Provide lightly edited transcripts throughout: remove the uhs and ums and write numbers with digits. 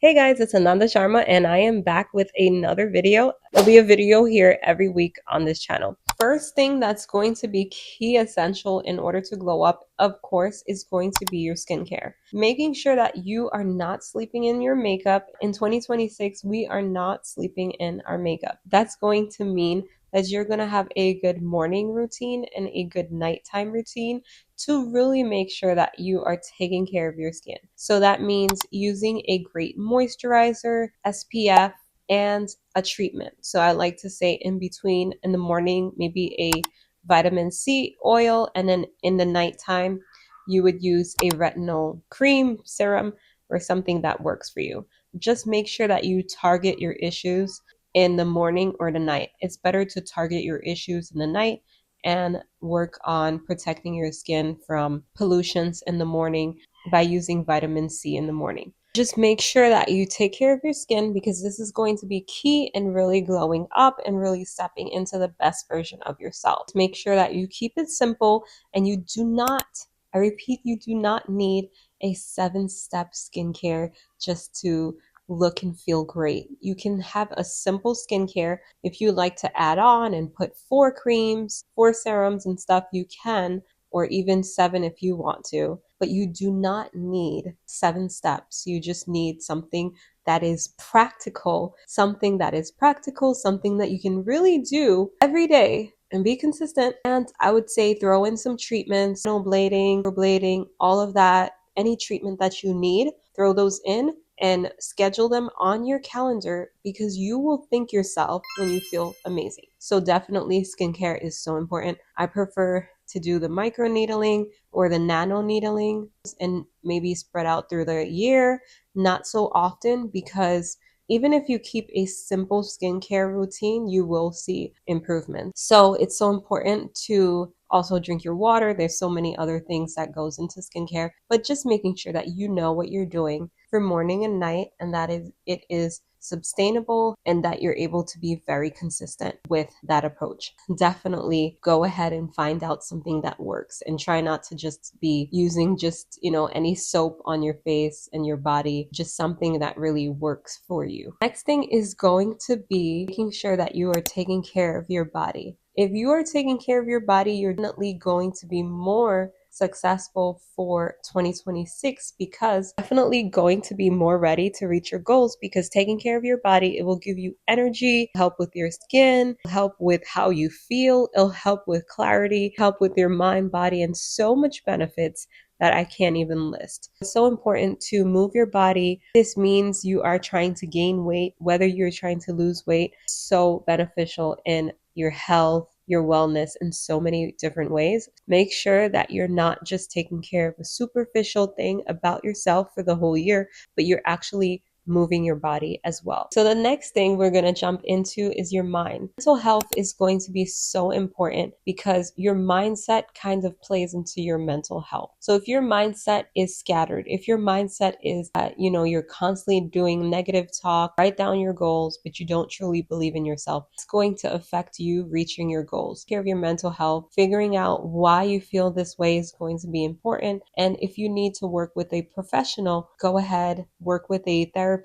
Hey guys, it's Ananda Sharma and I am back with another video. There'll be a video here every week on this channel. First thing that's going to be key essential in order to glow up, of course, is going to be your skincare. Making sure that you are not sleeping in your makeup. In 2026, we are not sleeping in our makeup. That's going to mean that you're going to have a good morning routine and a good nighttime routine to really make sure that you are taking care of your skin. So that means using a great moisturizer, SPF, and a treatment. So I like to say in between in the morning, maybe a vitamin C oil, and then in the nighttime, you would use a retinol cream, serum, or something that works for you. Just make sure that you target your issues in the morning or the night. It's better to target your issues in the night and work on protecting your skin from pollutions in the morning by using vitamin C in the morning. Just make sure that you take care of your skin because this is going to be key in really glowing up and really stepping into the best version of yourself. Make sure that you keep it simple and you do not, I repeat, you do not need a 7-step skincare just to look and feel great. You can have a simple skincare. If you like to add on and put 4 creams, 4 serums and stuff, you can, or even 7 if you want to. But you do not need 7 steps. You just need something that is practical, something that you can really do every day and be consistent. And I would say throw in some treatments, blading, all of that, any treatment that you need, throw those in and schedule them on your calendar because you will thank yourself when you feel amazing. So definitely skincare is so important. I prefer to do the micro needling or the nano needling and maybe spread out through the year, not so often, because even if you keep a simple skincare routine, you will see improvement. So it's so important to also drink your water. There's so many other things that goes into skincare, but just making sure that you know what you're doing for morning and night, and that it is sustainable and that you're able to be very consistent with that approach. Definitely go ahead and find out something that works and try not to just be using just, any soap on your face and your body, just something that really works for you. Next thing is going to be making sure that you are taking care of your body. If you are taking care of your body, you're definitely going to be more successful for 2026 because definitely going to be more ready to reach your goals because taking care of your body, it will give you energy, help with your skin, help with how you feel, it'll help with clarity, help with your mind, body, and so much benefits that I can't even list. It's so important to move your body. This means you are trying to gain weight, whether you're trying to lose weight, so beneficial in your health, your wellness in so many different ways. Make sure that you're not just taking care of a superficial thing about yourself for the whole year, but you're actually moving your body as well. So the next thing we're going to jump into is your mind. Mental health is going to be so important because your mindset kind of plays into your mental health. So if your mindset is scattered, if your mindset is that, you're constantly doing negative talk, write down your goals, but you don't truly believe in yourself, it's going to affect you reaching your goals. Take care of your mental health, figuring out why you feel this way is going to be important. And if you need to work with a professional, go ahead, work with a therapist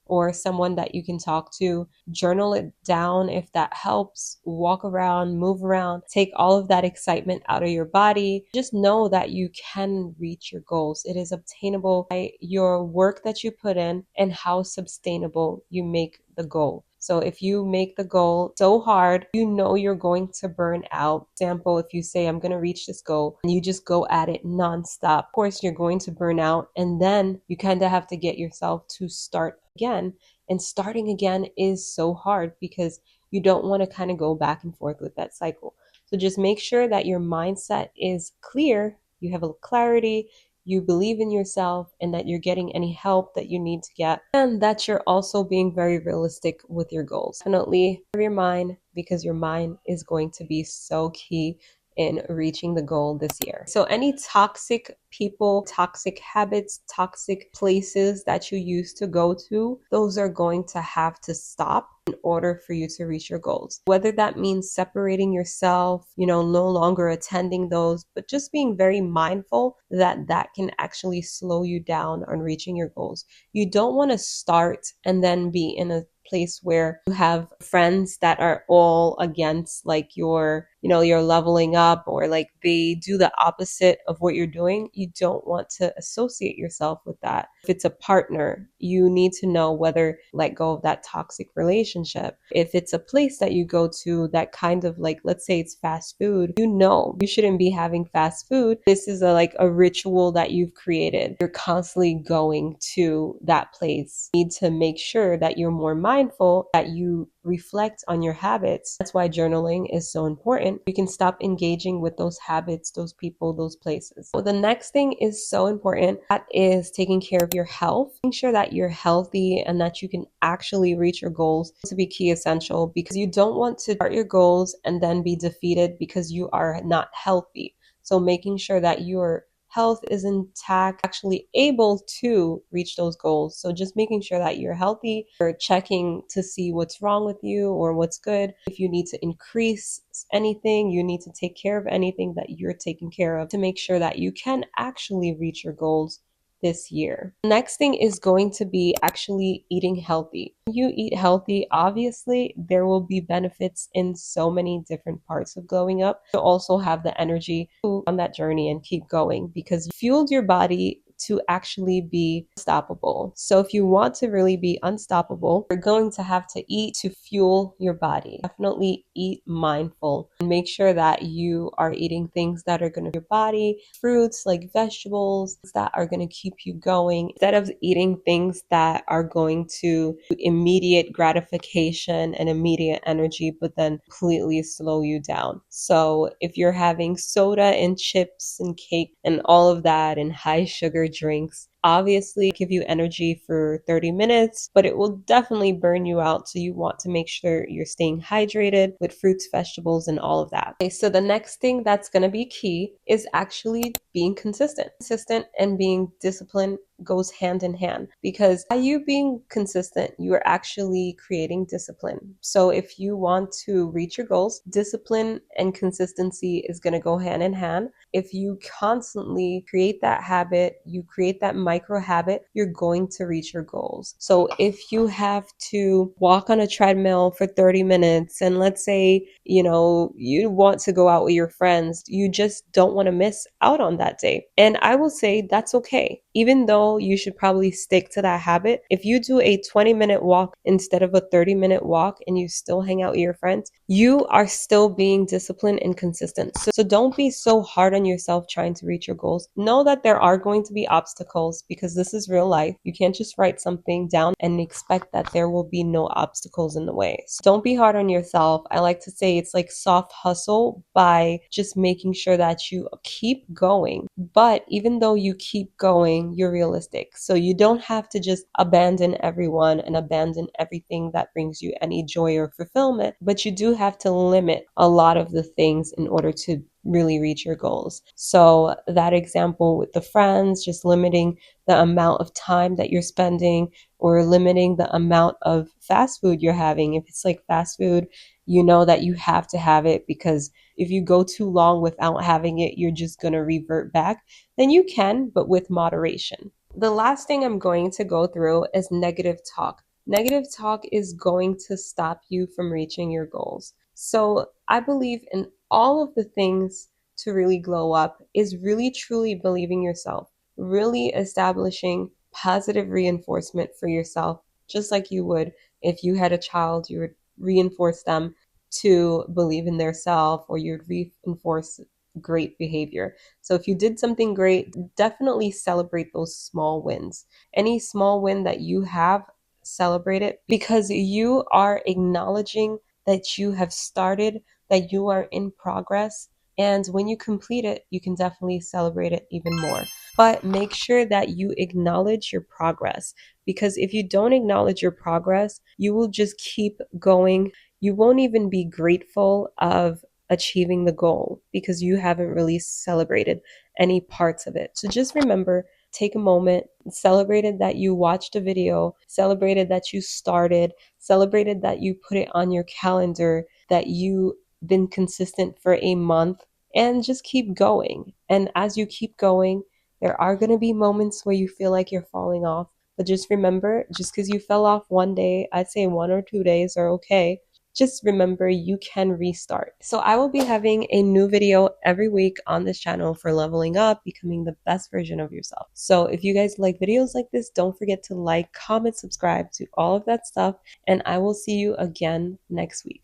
or someone that you can talk to. Journal it down if that helps. Walk around, move around, take all of that excitement out of your body. Just know that you can reach your goals. It is obtainable by your work that you put in and how sustainable you make the goal. So if you make the goal so hard, you're going to burn out. Example, if you say, I'm going to reach this goal and you just go at it nonstop, of course, you're going to burn out. And then you kind of have to get yourself to start again. And starting again is so hard because you don't want to kind of go back and forth with that cycle. So just make sure that your mindset is clear. You have a clarity, you believe in yourself, and that you're getting any help that you need to get, and that you're also being very realistic with your goals. Definitely have your mind, because your mind is going to be so key in reaching the goal this year. So any toxic people, toxic habits, toxic places that you used to go to, those are going to have to stop in order for you to reach your goals. Whether that means separating yourself, no longer attending those, but just being very mindful that that can actually slow you down on reaching your goals. You don't want to start and then be in a place where you have friends that are all against like your leveling up, or like they do the opposite of what you're doing. You don't want to associate yourself with that. If it's a partner, you need to know whether let go of that toxic relationship. If it's a place that you go to that kind of like, let's say it's fast food, you shouldn't be having fast food. This is a ritual that you've created. You're constantly going to that place. You need to make sure that you're more mindful, that you reflect on your habits. That's why journaling is so important. You can stop engaging with those habits, those people, those places. So the next thing is so important. That is taking care of your health. Making sure that you're healthy and that you can actually reach your goals to be key essential, because you don't want to start your goals and then be defeated because you are not healthy. So making sure that your health is intact, actually able to reach those goals. So just making sure that you're healthy, or checking to see what's wrong with you or what's good. If you need to increase anything, you need to take care of anything that you're taking care of to make sure that you can actually reach your goals this year. Next thing is going to be actually eating healthy. When you eat healthy, obviously there will be benefits in so many different parts of growing up. You also have the energy on that journey and keep going, because you fueled your body to actually be unstoppable. So if you want to really be unstoppable, you're going to have to eat to fuel your body. Definitely eat mindful and make sure that you are eating things that are going to your body, fruits like vegetables that are going to keep you going, instead of eating things that are going to immediate gratification and immediate energy, but then completely slow you down. So if you're having soda and chips and cake and all of that and high sugar drinks, obviously give you energy for 30 minutes, but it will definitely burn you out. So you want to make sure you're staying hydrated with fruits, vegetables, and all of that. Okay, so the next thing that's going to be key is actually being consistent. Consistent and being disciplined goes hand in hand, because by you being consistent, you are actually creating discipline. So if you want to reach your goals, discipline and consistency is going to go hand in hand. If you constantly create that habit, you create that micro habit, you're going to reach your goals. So if you have to walk on a treadmill for 30 minutes, and let's say, you want to go out with your friends, you just don't want to miss out on that day. And I will say that's okay. Even though you should probably stick to that habit, if you do a 20-minute walk instead of a 30-minute walk and you still hang out with your friends, you are still being disciplined and consistent. So don't be so hard on yourself trying to reach your goals. Know that there are going to be obstacles, because this is real life. You can't just write something down and expect that there will be no obstacles in the way. So don't be hard on yourself. I like to say it's like soft hustle by just making sure that you keep going. But even though you keep going, you're realistic. So you don't have to just abandon everyone and abandon everything that brings you any joy or fulfillment, but you do have to limit a lot of the things in order to really reach your goals. So that example with the friends, just limiting the amount of time that you're spending, or limiting the amount of fast food you're having. If it's like fast food, you know that you have to have it, because if you go too long without having it, you're just going to revert back. Then you can, but with moderation. The last thing I'm going to go through is negative talk. Negative talk is going to stop you from reaching your goals. So I believe in all of the things to really glow up is really truly believing yourself, really establishing positive reinforcement for yourself, just like you would if you had a child. You would reinforce them to believe in their self, or you'd reinforce great behavior. So if you did something great, definitely celebrate those small wins. Any small win that you have, celebrate it, because you are acknowledging that you have started, that you are in progress. And when you complete it, you can definitely celebrate it even more. But make sure that you acknowledge your progress, because if you don't acknowledge your progress, you will just keep going. You won't even be grateful of achieving the goal because you haven't really celebrated any parts of it. So just remember, take a moment, celebrated that you watched a video, celebrated that you started, celebrated that you put it on your calendar, that you been consistent for a month, and just keep going. And as you keep going, there are going to be moments where you feel like you're falling off. But just remember, just because you fell off one day, I'd say 1 or 2 days are okay. Just remember you can restart. So I will be having a new video every week on this channel for leveling up, becoming the best version of yourself. So if you guys like videos like this, don't forget to like, comment, subscribe to all of that stuff, and I will see you again next week.